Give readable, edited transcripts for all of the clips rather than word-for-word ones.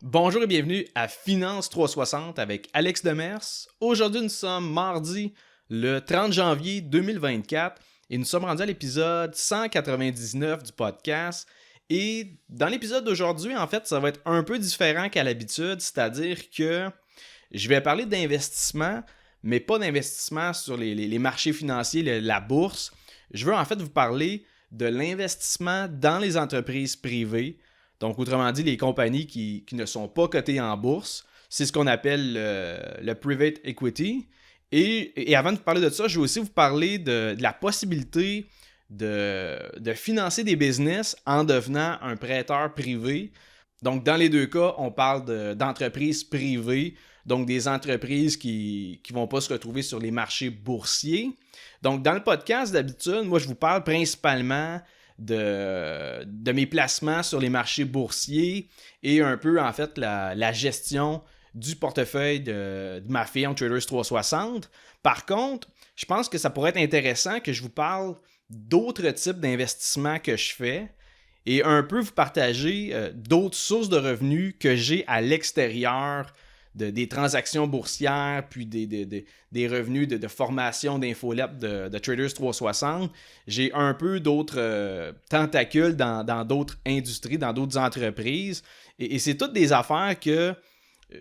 Bonjour et bienvenue à Finance 360 avec Alex Demers. Aujourd'hui, nous sommes mardi le 30 janvier 2024 et nous sommes rendus à l'épisode 199 du podcast. Et dans l'épisode d'aujourd'hui, en fait, ça va être un peu différent qu'à l'habitude, c'est-à-dire que je vais parler d'investissement, mais pas d'investissement sur les marchés financiers, la bourse. Je veux en fait vous parler de l'investissement dans les entreprises privées. Donc, autrement dit, les compagnies qui ne sont pas cotées en bourse, c'est ce qu'on appelle le private equity. Et avant de vous parler de ça, je vais aussi vous parler de la possibilité de financer des business en devenant un prêteur privé. Donc, dans les deux cas, on parle d'entreprises privées, donc des entreprises qui ne vont pas se retrouver sur les marchés boursiers. Donc, dans le podcast, d'habitude, moi, je vous parle principalement de mes placements sur les marchés boursiers et un peu, en fait, la gestion du portefeuille de ma firme Traders 360. Par contre, je pense que ça pourrait être intéressant que je vous parle d'autres types d'investissements que je fais et un peu vous partager d'autres sources de revenus que j'ai à l'extérieur des transactions boursières, puis des revenus de formation d'infolettes de Traders 360. J'ai un peu d'autres tentacules dans d'autres industries, dans d'autres entreprises. Et c'est toutes des affaires que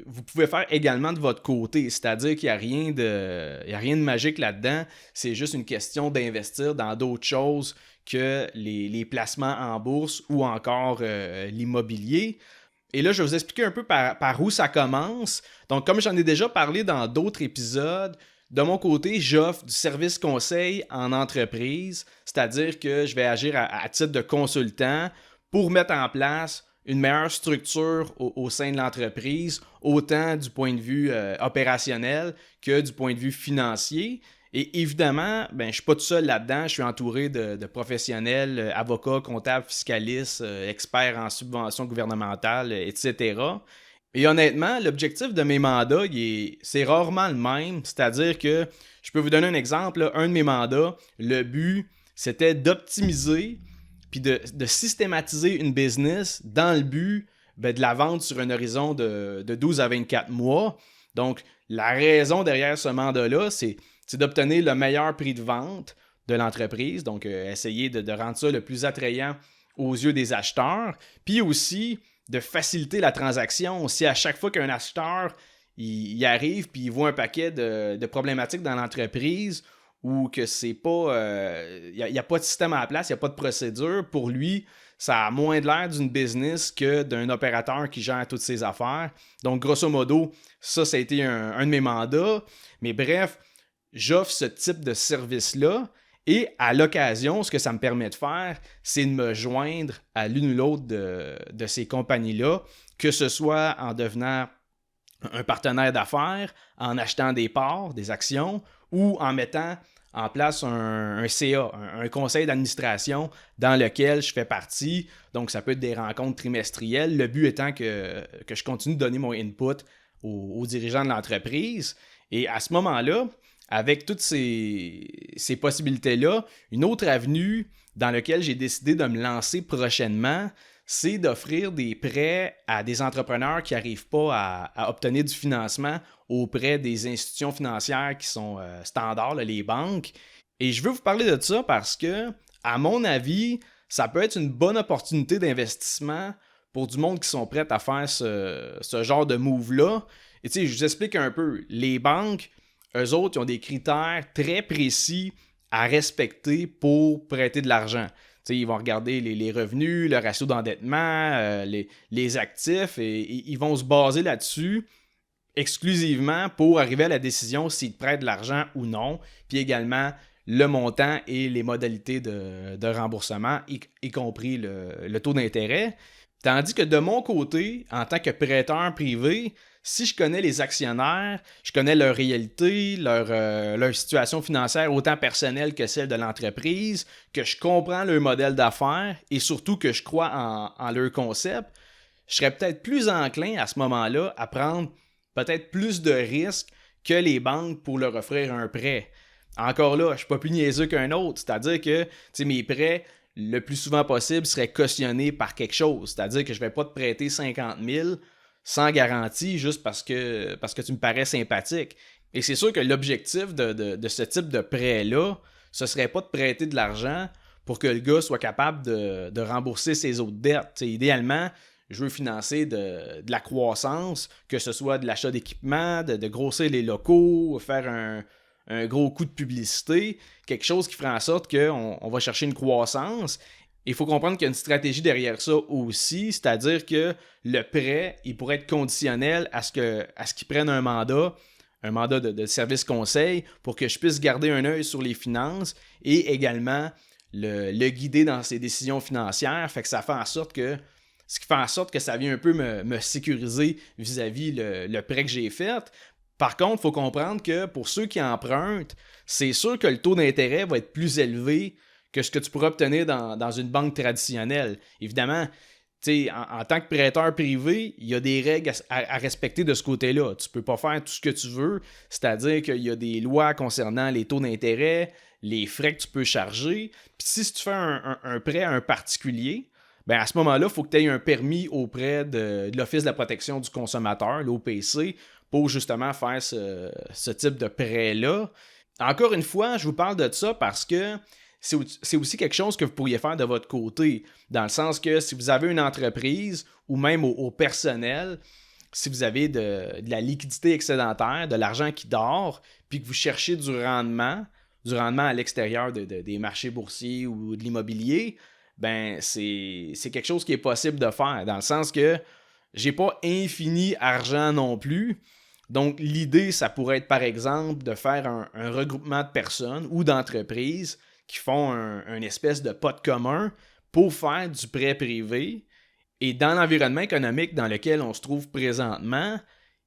vous pouvez faire également de votre côté. C'est-à-dire qu'il n'y a rien de magique là-dedans. C'est juste une question d'investir dans d'autres choses que les placements en bourse ou encore l'immobilier. Et là, je vais vous expliquer un peu par où ça commence. Donc, comme j'en ai déjà parlé dans d'autres épisodes, de mon côté, j'offre du service conseil en entreprise, c'est-à-dire que je vais agir à titre de consultant pour mettre en place une meilleure structure au sein de l'entreprise, autant du point de vue opérationnel que du point de vue financier. Et évidemment, je ne suis pas tout seul là-dedans. Je suis entouré de professionnels, avocats, comptables, fiscalistes, experts en subventions gouvernementales, etc. Et honnêtement, l'objectif de mes mandats, c'est rarement le même. C'est-à-dire que, je peux vous donner un exemple. Là, un de mes mandats, le but, c'était d'optimiser puis de systématiser une business dans le but de la vendre sur un horizon de 12 à 24 mois. Donc, la raison derrière ce mandat-là, c'est d'obtenir le meilleur prix de vente de l'entreprise, donc essayer de rendre ça le plus attrayant aux yeux des acheteurs, puis aussi de faciliter la transaction. Si à chaque fois qu'un acheteur il arrive puis il voit un paquet de problématiques dans l'entreprise ou que c'est pas, il n'y a pas de système à la place, il n'y a pas de procédure, pour lui, ça a moins de l'air d'une business que d'un opérateur qui gère toutes ses affaires. Donc, grosso modo, ça a été un de mes mandats. Mais bref, j'offre ce type de service-là et à l'occasion, ce que ça me permet de faire, c'est de me joindre à l'une ou l'autre de ces compagnies-là, que ce soit en devenant un partenaire d'affaires, en achetant des parts, des actions, ou en mettant en place un CA, un conseil d'administration dans lequel je fais partie. Donc, ça peut être des rencontres trimestrielles. Le but étant que je continue de donner mon input aux dirigeants de l'entreprise. Et à ce moment-là, avec toutes ces possibilités-là, une autre avenue dans laquelle j'ai décidé de me lancer prochainement, c'est d'offrir des prêts à des entrepreneurs qui n'arrivent pas à obtenir du financement auprès des institutions financières qui sont standards, là, les banques. Et je veux vous parler de ça parce que, à mon avis, ça peut être une bonne opportunité d'investissement pour du monde qui sont prêts à faire ce genre de move-là. Et tu sais, je vous explique un peu. Les banques, eux autres, ils ont des critères très précis à respecter pour prêter de l'argent. T'sais, ils vont regarder les revenus, le ratio d'endettement, les actifs, et ils vont se baser là-dessus exclusivement pour arriver à la décision s'ils te prêtent de l'argent ou non, puis également le montant et les modalités de remboursement, y compris le taux d'intérêt. Tandis que de mon côté, en tant que prêteur privé, si je connais les actionnaires, je connais leur réalité, leur situation financière, autant personnelle que celle de l'entreprise, que je comprends leur modèle d'affaires et surtout que je crois en leur concept, je serais peut-être plus enclin à ce moment-là à prendre peut-être plus de risques que les banques pour leur offrir un prêt. Encore là, je ne suis pas plus niaiseux qu'un autre, c'est-à-dire que mes prêts, le plus souvent possible, seraient cautionnés par quelque chose. C'est-à-dire que je ne vais pas te prêter 50 000 sans garantie juste parce que tu me parais sympathique. Et c'est sûr que l'objectif de ce type de prêt-là, ce serait pas de prêter de l'argent pour que le gars soit capable de rembourser ses autres dettes. T'sais, idéalement, je veux financer de la croissance, que ce soit de l'achat d'équipement, de grossir les locaux, faire un gros coup de publicité, quelque chose qui ferait en sorte qu'on va chercher une croissance. Il faut comprendre qu'il y a une stratégie derrière ça aussi, c'est-à-dire que le prêt, il pourrait être conditionnel à ce qu'ils prennent un mandat de service conseil pour que je puisse garder un œil sur les finances et également le guider dans ses décisions financières. Fait que ça fait en sorte que ce qui fait en sorte que ça vient un peu me sécuriser vis-à-vis le prêt que j'ai fait. Par contre, il faut comprendre que pour ceux qui empruntent, c'est sûr que le taux d'intérêt va être plus élevé que ce que tu pourrais obtenir dans une banque traditionnelle. Évidemment, en tant que prêteur privé, il y a des règles à respecter de ce côté-là. Tu ne peux pas faire tout ce que tu veux, c'est-à-dire qu'il y a des lois concernant les taux d'intérêt, les frais que tu peux charger. Puis si tu fais un prêt à un particulier, ben à ce moment-là, il faut que tu aies un permis auprès de l'Office de la protection du consommateur, l'OPC, pour justement faire ce type de prêt-là. Encore une fois, je vous parle de ça parce que c'est aussi quelque chose que vous pourriez faire de votre côté, dans le sens que si vous avez une entreprise ou même au personnel, si vous avez de la liquidité excédentaire, de l'argent qui dort, puis que vous cherchez du rendement à l'extérieur des marchés boursiers ou de l'immobilier, ben c'est quelque chose qui est possible de faire, dans le sens que j'ai pas infini argent non plus. Donc, l'idée, ça pourrait être, par exemple, de faire un regroupement de personnes ou d'entreprises qui font un espèce de pot commun pour faire du prêt privé. Et dans l'environnement économique dans lequel on se trouve présentement,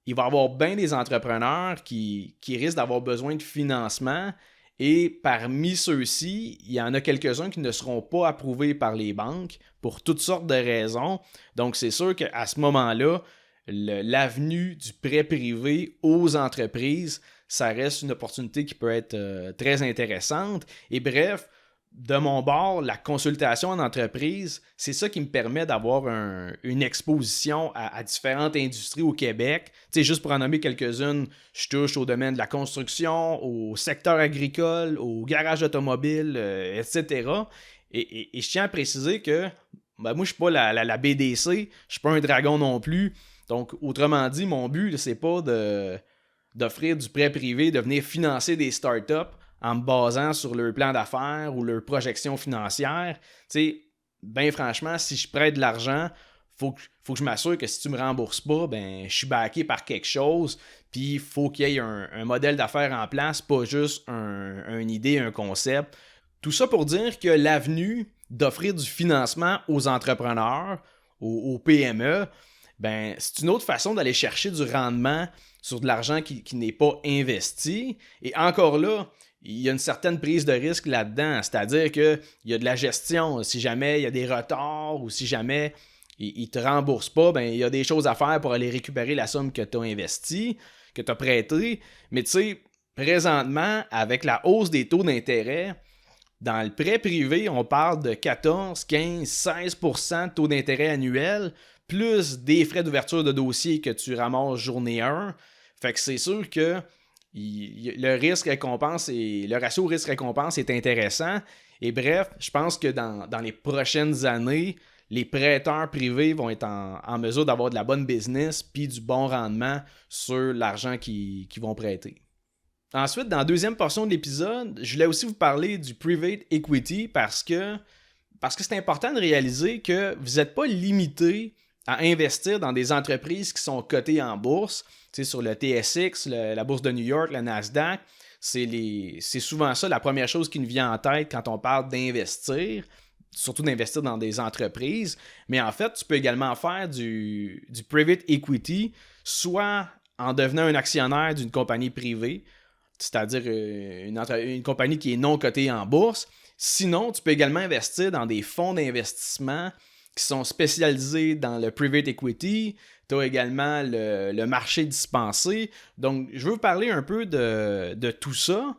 il va y avoir bien des entrepreneurs qui risquent d'avoir besoin de financement. Et parmi ceux-ci, il y en a quelques-uns qui ne seront pas approuvés par les banques pour toutes sortes de raisons. Donc, c'est sûr qu'à ce moment-là, l'avenue du prêt privé aux entreprises, ça reste une opportunité qui peut être très intéressante. Et bref, de mon bord, la consultation en entreprise, c'est ça qui me permet d'avoir une exposition à différentes industries au Québec. Tu sais, juste pour en nommer quelques-unes, je touche au domaine de la construction, au secteur agricole, au garage automobile, etc. Et je tiens à préciser que moi, je ne suis pas la BDC, je ne suis pas un dragon non plus. Donc, autrement dit, mon but, c'est pas d'offrir du prêt privé, de venir financer des startups en me basant sur leur plan d'affaires ou leur projection financière. Tu sais, bien franchement, si je prête de l'argent, faut que je m'assure que si tu me rembourses pas, ben je suis backé par quelque chose, puis il faut qu'il y ait un modèle d'affaires en place, pas juste une idée, un concept. Tout ça pour dire que l'avenue d'offrir du financement aux entrepreneurs, aux PME, ben c'est une autre façon d'aller chercher du rendement sur de l'argent qui n'est pas investi. Et encore là, il y a une certaine prise de risque là-dedans, c'est-à-dire qu'il y a de la gestion. Si jamais il y a des retards ou si jamais ils ne te remboursent pas, ben il y a des choses à faire pour aller récupérer la somme que tu as investie, que tu as prêtée. Mais tu sais, présentement, avec la hausse des taux d'intérêt, dans le prêt privé, on parle de 14, 15, 16% de taux d'intérêt annuel, plus des frais d'ouverture de dossier que tu ramasses journée 1. Fait que c'est sûr que le risque-récompense et le ratio risque-récompense est intéressant. Et bref, je pense que dans les prochaines années, les prêteurs privés vont être en mesure d'avoir de la bonne business puis du bon rendement sur l'argent qu'ils vont prêter. Ensuite, dans la deuxième portion de l'épisode, je voulais aussi vous parler du private equity parce que c'est important de réaliser que vous n'êtes pas limité à investir dans des entreprises qui sont cotées en bourse. Tu sais, sur le TSX, la bourse de New York, la Nasdaq, c'est souvent ça la première chose qui nous vient en tête quand on parle d'investir, surtout d'investir dans des entreprises. Mais en fait, tu peux également faire du private equity, soit en devenant un actionnaire d'une compagnie privée, c'est-à-dire une compagnie qui est non cotée en bourse. Sinon, tu peux également investir dans des fonds d'investissement qui sont spécialisés dans le private equity. Tu as également le marché dispensé. Donc, je veux vous parler un peu de tout ça,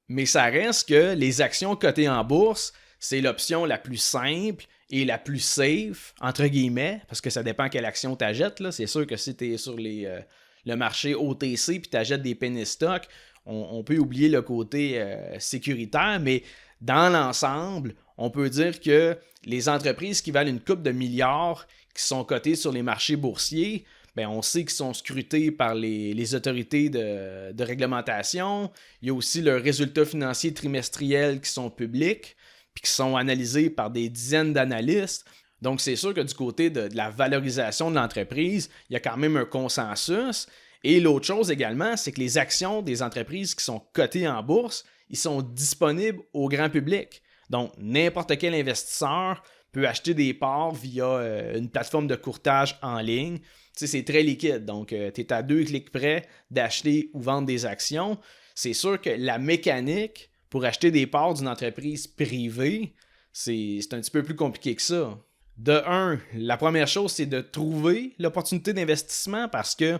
mais ça reste que les actions cotées en bourse, c'est l'option la plus simple est la plus safe, entre guillemets, parce que ça dépend quelle action tu achètes. C'est sûr que si tu es sur le marché OTC puis tu achètes des penny stocks, on peut oublier le côté sécuritaire, mais dans l'ensemble, on peut dire que les entreprises qui valent une couple de milliards qui sont cotées sur les marchés boursiers, ben on sait qu'ils sont scrutés par les autorités de réglementation. Il y a aussi leurs résultats financiers trimestriels qui sont publics puis qui sont analysés par des dizaines d'analystes. Donc, c'est sûr que du côté de la valorisation de l'entreprise, il y a quand même un consensus. Et l'autre chose également, c'est que les actions des entreprises qui sont cotées en bourse, ils sont disponibles au grand public. Donc, n'importe quel investisseur peut acheter des parts via une plateforme de courtage en ligne. Tu sais, c'est très liquide. Donc, tu es à 2 clics près d'acheter ou vendre des actions. C'est sûr que la mécanique pour acheter des parts d'une entreprise privée, c'est un petit peu plus compliqué que ça. De un, la première chose, c'est de trouver l'opportunité d'investissement parce que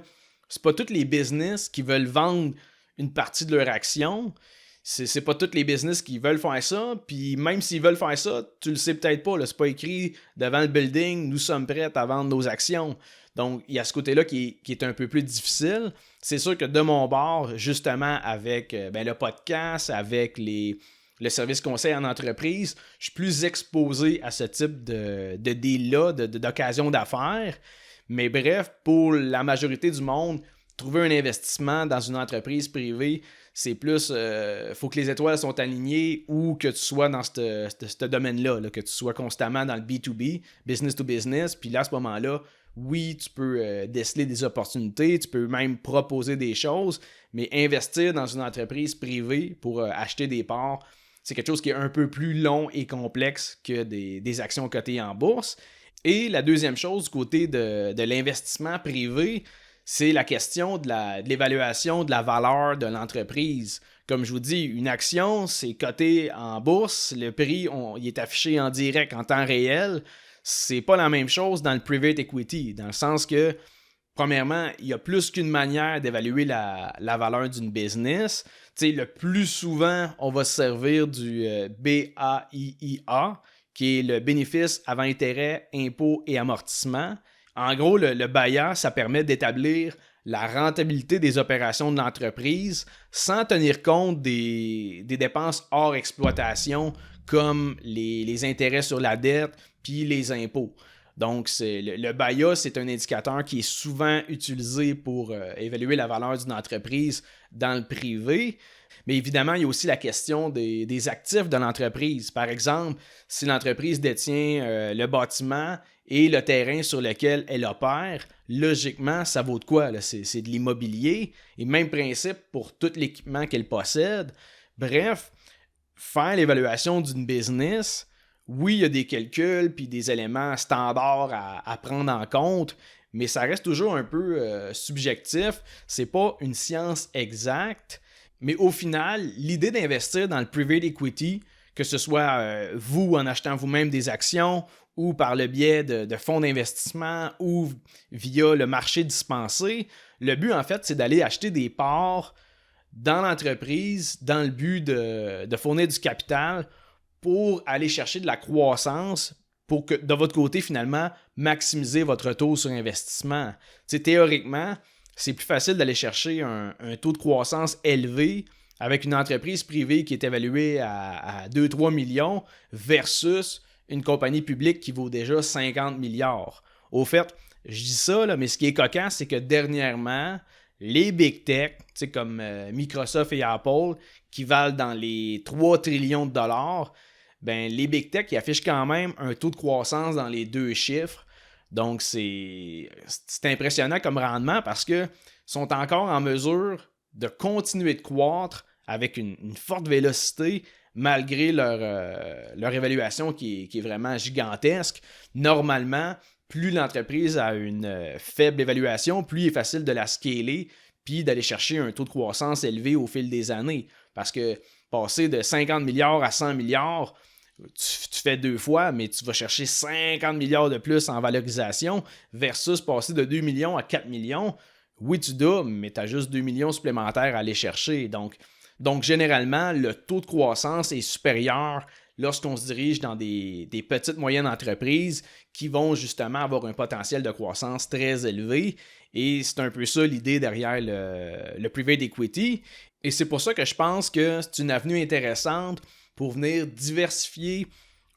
c'est pas tous les business qui veulent vendre une partie de leur action. C'est pas tous les business qui veulent faire ça. Puis même s'ils veulent faire ça, tu le sais peut-être pas. Là, c'est pas écrit devant le building, nous sommes prêts à vendre nos actions. Donc, il y a ce côté-là qui est un peu plus difficile. C'est sûr que de mon bord, justement, avec le podcast, avec le service conseil en entreprise, je suis plus exposé à ce type de deal-là, d'occasion d'affaires. Mais bref, pour la majorité du monde, trouver un investissement dans une entreprise privée, c'est plus, faut que les étoiles sont alignées ou que tu sois dans ce domaine-là, là, que tu sois constamment dans le B2B, business to business, puis là, à ce moment-là, oui, tu peux déceler des opportunités, tu peux même proposer des choses, mais investir dans une entreprise privée pour acheter des parts, c'est quelque chose qui est un peu plus long et complexe que des actions cotées en bourse. Et la deuxième chose, du côté de l'investissement privé, c'est la question de l'évaluation de la valeur de l'entreprise. Comme je vous dis, une action, c'est coté en bourse, le prix, il est affiché en direct, en temps réel. C'est pas la même chose dans le private equity, dans le sens que, premièrement, il y a plus qu'une manière d'évaluer la valeur d'une business. Tu sais, le plus souvent, on va se servir du BAIIA, qui est le bénéfice avant intérêt, impôts et amortissement. En gros, le BAIIA, ça permet d'établir la rentabilité des opérations de l'entreprise sans tenir compte des dépenses hors exploitation comme les intérêts sur la dette puis les impôts. Donc, le BAIIA, c'est un indicateur qui est souvent utilisé pour évaluer la valeur d'une entreprise dans le privé. Mais évidemment, il y a aussi la question des actifs de l'entreprise. Par exemple, si l'entreprise détient le bâtiment et le terrain sur lequel elle opère, logiquement, ça vaut de quoi? Là? C'est de l'immobilier. Et même principe pour tout l'équipement qu'elle possède. Bref, faire l'évaluation d'une business, oui, il y a des calculs puis des éléments standards à prendre en compte, mais ça reste toujours un peu subjectif. C'est pas une science exacte. Mais au final, l'idée d'investir dans le private equity, que ce soit vous en achetant vous-même des actions ou par le biais de fonds d'investissement ou via le marché dispensé, le but en fait, c'est d'aller acheter des parts dans l'entreprise dans le but de fournir du capital pour aller chercher de la croissance pour que, de votre côté, finalement, maximiser votre retour sur investissement. Tu sais, théoriquement, c'est plus facile d'aller chercher un taux de croissance élevé avec une entreprise privée qui est évaluée à 2-3 millions versus une compagnie publique qui vaut déjà 50 milliards. Au fait, je dis ça, là, mais ce qui est cocasse, c'est que dernièrement, les big tech, comme Microsoft et Apple, qui valent dans les 3 trillions de dollars, ben, les big tech ils affichent quand même un taux de croissance dans les 2 chiffres. Donc, c'est impressionnant comme rendement parce qu'ils sont encore en mesure de continuer de croître avec une forte vélocité malgré leur évaluation qui est vraiment gigantesque. Normalement, plus l'entreprise a une faible évaluation, plus il est facile de la scaler puis d'aller chercher un taux de croissance élevé au fil des années. Parce que passer de 50 milliards à 100 milliards, tu fais 2 fois, mais tu vas chercher 50 milliards de plus en valorisation versus passer de 2 millions à 4 millions. Oui, tu doubles, mais tu as juste 2 millions supplémentaires à aller chercher. Donc, généralement, le taux de croissance est supérieur lorsqu'on se dirige dans des petites moyennes entreprises qui vont justement avoir un potentiel de croissance très élevé. Et c'est un peu ça l'idée derrière le private equity. Et c'est pour ça que je pense que c'est une avenue intéressante pour venir diversifier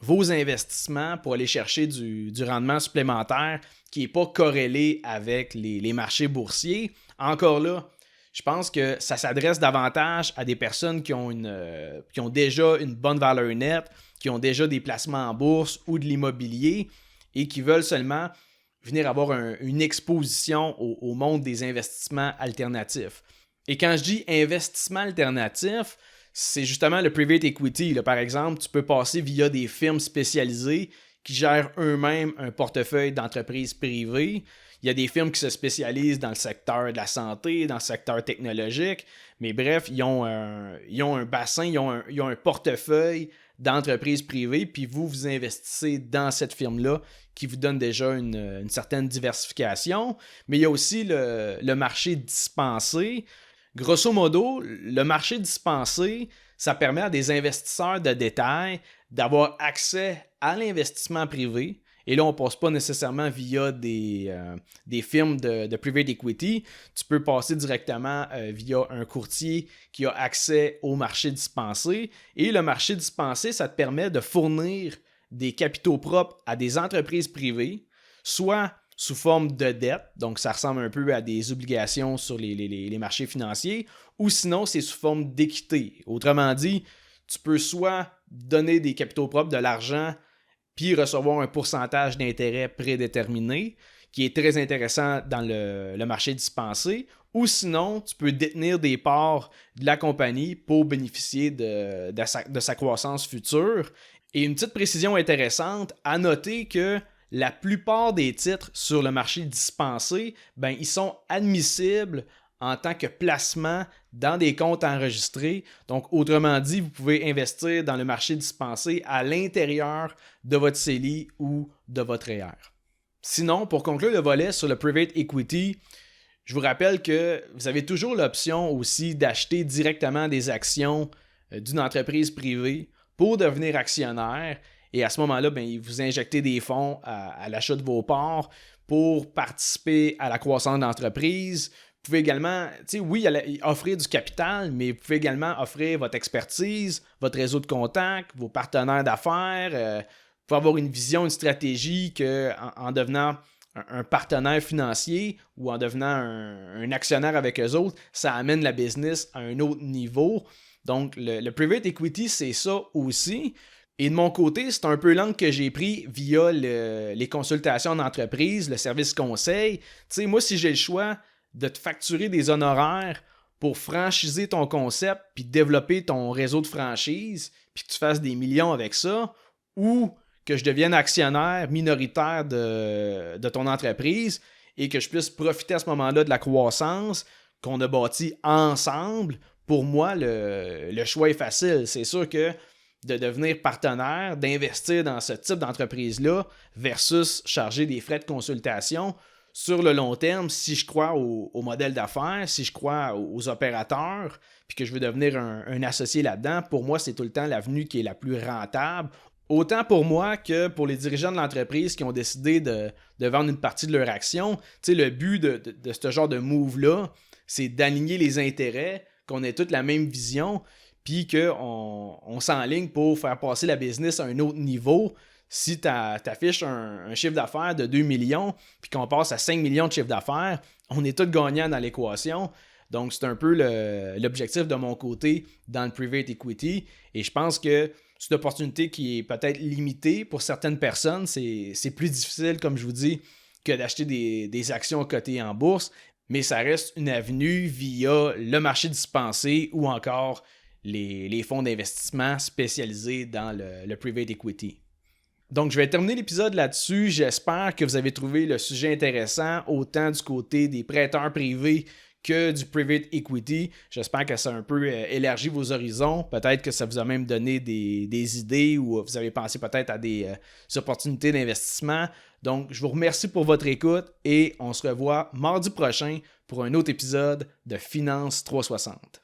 vos investissements pour aller chercher du rendement supplémentaire qui n'est pas corrélé avec les marchés boursiers. Encore là, je pense que ça s'adresse davantage à des personnes qui ont déjà une bonne valeur nette, qui ont déjà des placements en bourse ou de l'immobilier et qui veulent seulement venir avoir une exposition au monde des investissements alternatifs. Et quand je dis investissement alternatif, c'est justement le private equity. Là, par exemple, tu peux passer via des firmes spécialisées qui gèrent eux-mêmes un portefeuille d'entreprises privées. Il y a des firmes qui se spécialisent dans le secteur de la santé, dans le secteur technologique. Mais bref, ils ont un bassin, ils ont un portefeuille d'entreprises privées, puis vous investissez dans cette firme-là qui vous donne déjà une certaine diversification. Mais il y a aussi le marché dispensé. Grosso modo, le marché dispensé, ça permet à des investisseurs de détail d'avoir accès à l'investissement privé. Et là, on ne passe pas nécessairement via des firmes de private equity. Tu peux passer directement via un courtier qui a accès au marché dispensé. Et le marché dispensé, ça te permet de fournir des capitaux propres à des entreprises privées, soit sous forme de dette, donc ça ressemble un peu à des obligations sur les marchés financiers, ou sinon c'est sous forme d'équité. Autrement dit, tu peux soit donner des capitaux propres, de l'argent, puis recevoir un pourcentage d'intérêt prédéterminé, qui est très intéressant dans le marché dispensé, ou sinon, tu peux détenir des parts de la compagnie pour bénéficier de sa croissance future. Et une petite précision intéressante, à noter que la plupart des titres sur le marché dispensé, ils sont admissibles en tant que placement dans des comptes enregistrés. Donc, autrement dit, vous pouvez investir dans le marché dispensé à l'intérieur de votre CELI ou de votre REER. Sinon, pour conclure le volet sur le private equity, je vous rappelle que vous avez toujours l'option aussi d'acheter directement des actions d'une entreprise privée pour devenir actionnaire. Et à ce moment-là, vous injectez des fonds à l'achat de vos parts pour participer à la croissance de l'entreprise. Vous pouvez également, oui, offrir du capital, mais vous pouvez également offrir votre expertise, votre réseau de contacts, vos partenaires d'affaires. Vous pouvez avoir une vision, une stratégie qu'en devenant un partenaire financier ou en devenant un actionnaire avec eux autres, ça amène la business à un autre niveau. Donc, le private equity, c'est ça aussi. Et de mon côté, c'est un peu l'angle que j'ai pris via les consultations d'entreprise, le service conseil. Moi, si j'ai le choix de te facturer des honoraires pour franchiser ton concept puis développer ton réseau de franchise puis que tu fasses des millions avec ça, ou que je devienne actionnaire minoritaire de ton entreprise et que je puisse profiter à ce moment-là de la croissance qu'on a bâtie ensemble, pour moi, le choix est facile. C'est sûr que de devenir partenaire, d'investir dans ce type d'entreprise-là versus charger des frais de consultation, sur le long terme, si je crois au modèle d'affaires, si je crois aux opérateurs, puis que je veux devenir un associé là-dedans, pour moi, c'est tout le temps l'avenue qui est la plus rentable. Autant pour moi que pour les dirigeants de l'entreprise qui ont décidé de vendre une partie de leur action. Le but de ce genre de move-là, c'est d'aligner les intérêts, qu'on ait toute la même vision, puis qu'on s'enligne pour faire passer la business à un autre niveau. Si tu affiches un chiffre d'affaires de 2 millions, puis qu'on passe à 5 millions de chiffre d'affaires, on est tous gagnants dans l'équation. Donc, c'est un peu l'objectif de mon côté dans le private equity. Et je pense que c'est une opportunité qui est peut-être limitée pour certaines personnes. C'est plus difficile, comme je vous dis, que d'acheter des actions cotées en bourse. Mais ça reste une avenue via le marché dispensé ou encore les fonds d'investissement spécialisés dans le private equity. Donc, je vais terminer l'épisode là-dessus. J'espère que vous avez trouvé le sujet intéressant, autant du côté des prêteurs privés que du private equity. J'espère que ça a un peu élargi vos horizons. Peut-être que ça vous a même donné des idées ou vous avez pensé peut-être à des opportunités d'investissement. Donc, je vous remercie pour votre écoute et on se revoit mardi prochain pour un autre épisode de Finance 360.